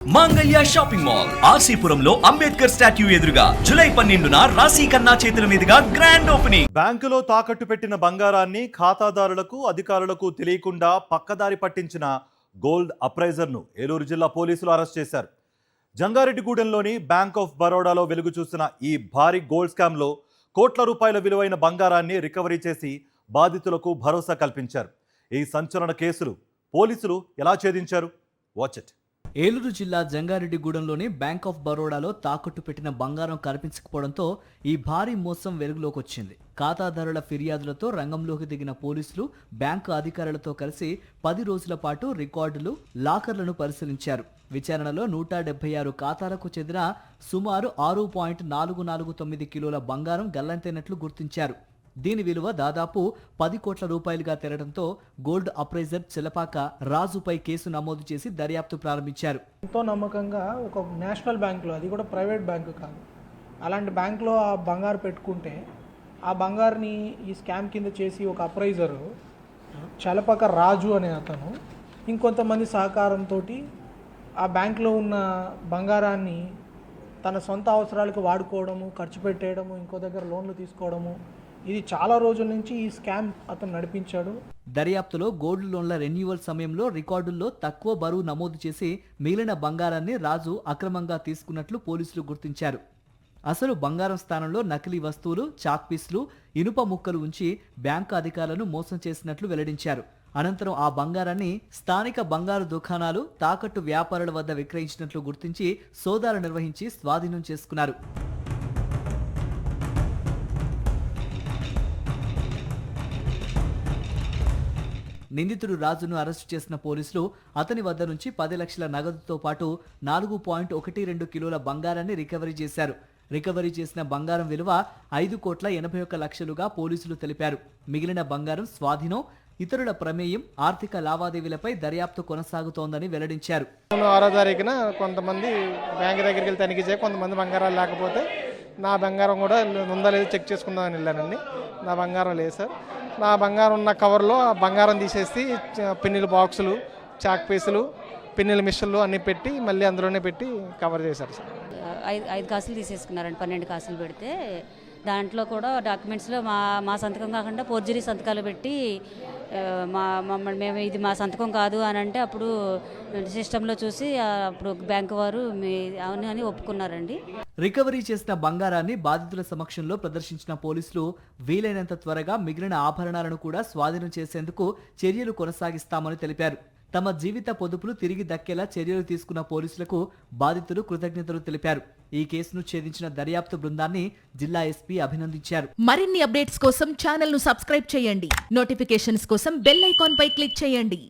Mangalya shopping mall ఆర్సీపురంలో Ambedkar statue ఎదురుగా July 12న రాశి ఖన్నా చేతుల మీదుగా గ్రాండ్ ఓపెనింగ్. బ్యాంకులో తాకట్టు పెట్టిన బంగారాన్ని ఖాతాదారులకు అధికారులకు తెలియకుండా పక్కదారి పట్టించిన గోల్డ్ అప్రైజర్ను ఏలూరు జిల్లా పోలీసులు అరెస్ట్ చేశారు. జంగారెడ్డిగూడెంలోని బ్యాంక్ ఆఫ్ బరోడాలో వెలుగు చూసిన ఈ భారీ గోల్డ్ స్కామ్లో కోట్ల రూపాయల విలువైన బంగారాన్ని రికవరీ చేసి బాధితులకు భరోసా కల్పించారు. ఈ సంచలన కేసులు పోలీసులు ఎలా ఛేదించారు? Watch it. ఏలూరు జిల్లా జంగారెడ్డిగూడెంలోని బ్యాంక్ ఆఫ్ బరోడాలో తాకట్టు పెట్టిన బంగారం కనిపించకపోవడంతో ఈ భారీ మోసం వెలుగులోకి వచ్చింది. ఖాతాదారుల ఫిర్యాదులతో రంగంలోకి దిగిన పోలీసులు బ్యాంకు అధికారులతో కలిసి 10 రోజుల పాటు రికార్డులు, లాకర్లను పరిశీలించారు. విచారణలో 176 ఖాతాలకు చెందిన సుమారు 6.449 కిలోల బంగారం గల్లంతైనట్లు గుర్తించారు. దీని విలువ దాదాపు 10 కోట్ల రూపాయలుగా తెరడంతో గోల్డ్ అప్రైజర్ చిలపాక రాజుపై కేసు నమోదు చేసి దర్యాప్తు ప్రారంభించారు. ఎంతో నమ్మకంగా ఒక నేషనల్ బ్యాంకులో, అది కూడా ప్రైవేట్ బ్యాంకు కాదు, అలాంటి బ్యాంకులో ఆ బంగారు పెట్టుకుంటే ఆ బంగారుని ఈ స్కామ్ కింద చేసి ఒక అప్రైజరు చలపక రాజు అనే అతను ఇంకొంతమంది సహకారంతో ఆ బ్యాంకులో ఉన్న బంగారాన్ని తన సొంత అవసరాలకు వాడుకోవడము, ఖర్చు పెట్టేయడము, ఇంకో దగ్గర లోన్లు తీసుకోవడము, ఇది చాలా రోజుల నుంచి ఈ స్కామ్ అతను నడిపించాడు. దర్యాప్తులో గోల్డ్ లోన్ల రెన్యువల్ సమయంలో రికార్డుల్లో తక్కువ బరువు నమోదు చేసి మిగిలిన బంగారాన్ని రాజు అక్రమంగా తీసుకున్నట్లు పోలీసులు గుర్తించారు. అసలు బంగారం స్థానంలో నకిలీ వస్తువులు, చాక్ పీస్లు, ఇనుప ముక్కలు ఉంచి బ్యాంకు అధికారులను మోసం చేసినట్లు వెల్లడించారు. అనంతరం ఆ బంగారాన్ని స్థానిక బంగారు దుకాణాలు, తాకట్టు వ్యాపారుల వద్ద విక్రయించినట్లు గుర్తించి సోదాలు నిర్వహించి స్వాధీనం చేసుకున్నారు. నిందితుడు రాజును అరెస్టు చేసిన పోలీసులు అతని వద్ద నుంచి 10 లక్షల నగదుతో పాటు 4.12 కిలోల బంగారాన్ని రికవరీ చేశారు. రికవరీ చేసిన బంగారం విలువ 5,81,00,000గా పోలీసులు తెలిపారు. మిగిలిన బంగారం స్వాధీనం, ఇతరుల ప్రమేయం, ఆర్థిక లావాదేవీలపై దర్యాప్తు కొనసాగుతోందని వెల్లడించారు. 6వ తారీఖున కొంతమంది బ్యాంక్ దగ్గరికి వెళ్ళి తనిఖీ చేయ, కొంతమంది బంగారాలు లేకపోతే నా బంగారం కూడా ఉందా లేదో చెక్ చేసుకుందామని వెళ్ళానండి. నా బంగారం లేదు సార్. నా బంగారం ఉన్న కవర్లో ఆ బంగారం తీసేసి పిన్నుల బాక్సులు, చాక్ పీసులు, పిన్నుల మిషన్లు అన్నీ పెట్టి మళ్ళీ అందులోనే పెట్టి కవర్ చేశారు సార్. 5 కాసులు తీసేసుకున్నారండి. 12 కాసులు పెడితే దాంట్లో కూడా డాక్యుమెంట్స్లో మా సంతకం కాకుండా ఫోర్జరీ సంతకాలు పెట్టి మమ్మల్ని మేము ఇది మా సంతకం కాదు అని అంటే అప్పుడు సిస్టంలో చూసి అప్పుడు బ్యాంకు వారు అవును అని ఒప్పుకున్నారండి. రికవరీ చేసిన బంగారాన్ని బాధితుల సమక్షంలో ప్రదర్శించిన పోలీసులు వీలైనంత త్వరగా మిగిలిన ఆభరణాలను కూడా స్వాధీనం చేసేందుకు చర్యలు కొనసాగిస్తామని తెలిపారు. తమ జీవిత పొదుపులు తిరిగి దక్కేలా చర్యలు తీసుకున్న పోలీసులకు బాధితులు కృతజ్ఞతలు తెలిపారు. ఈ కేసును ఛేదించిన దర్యాప్తు బృందాన్ని జిల్లా ఎస్పీ అభినందించారు. మరిన్ని అప్డేట్స్ కోసం ఛానల్ ను సబ్స్క్రైబ్ చేయండి. నోటిఫికేషన్స్ కోసం బెల్ ఐకాన్ పై క్లిక్ చేయండి.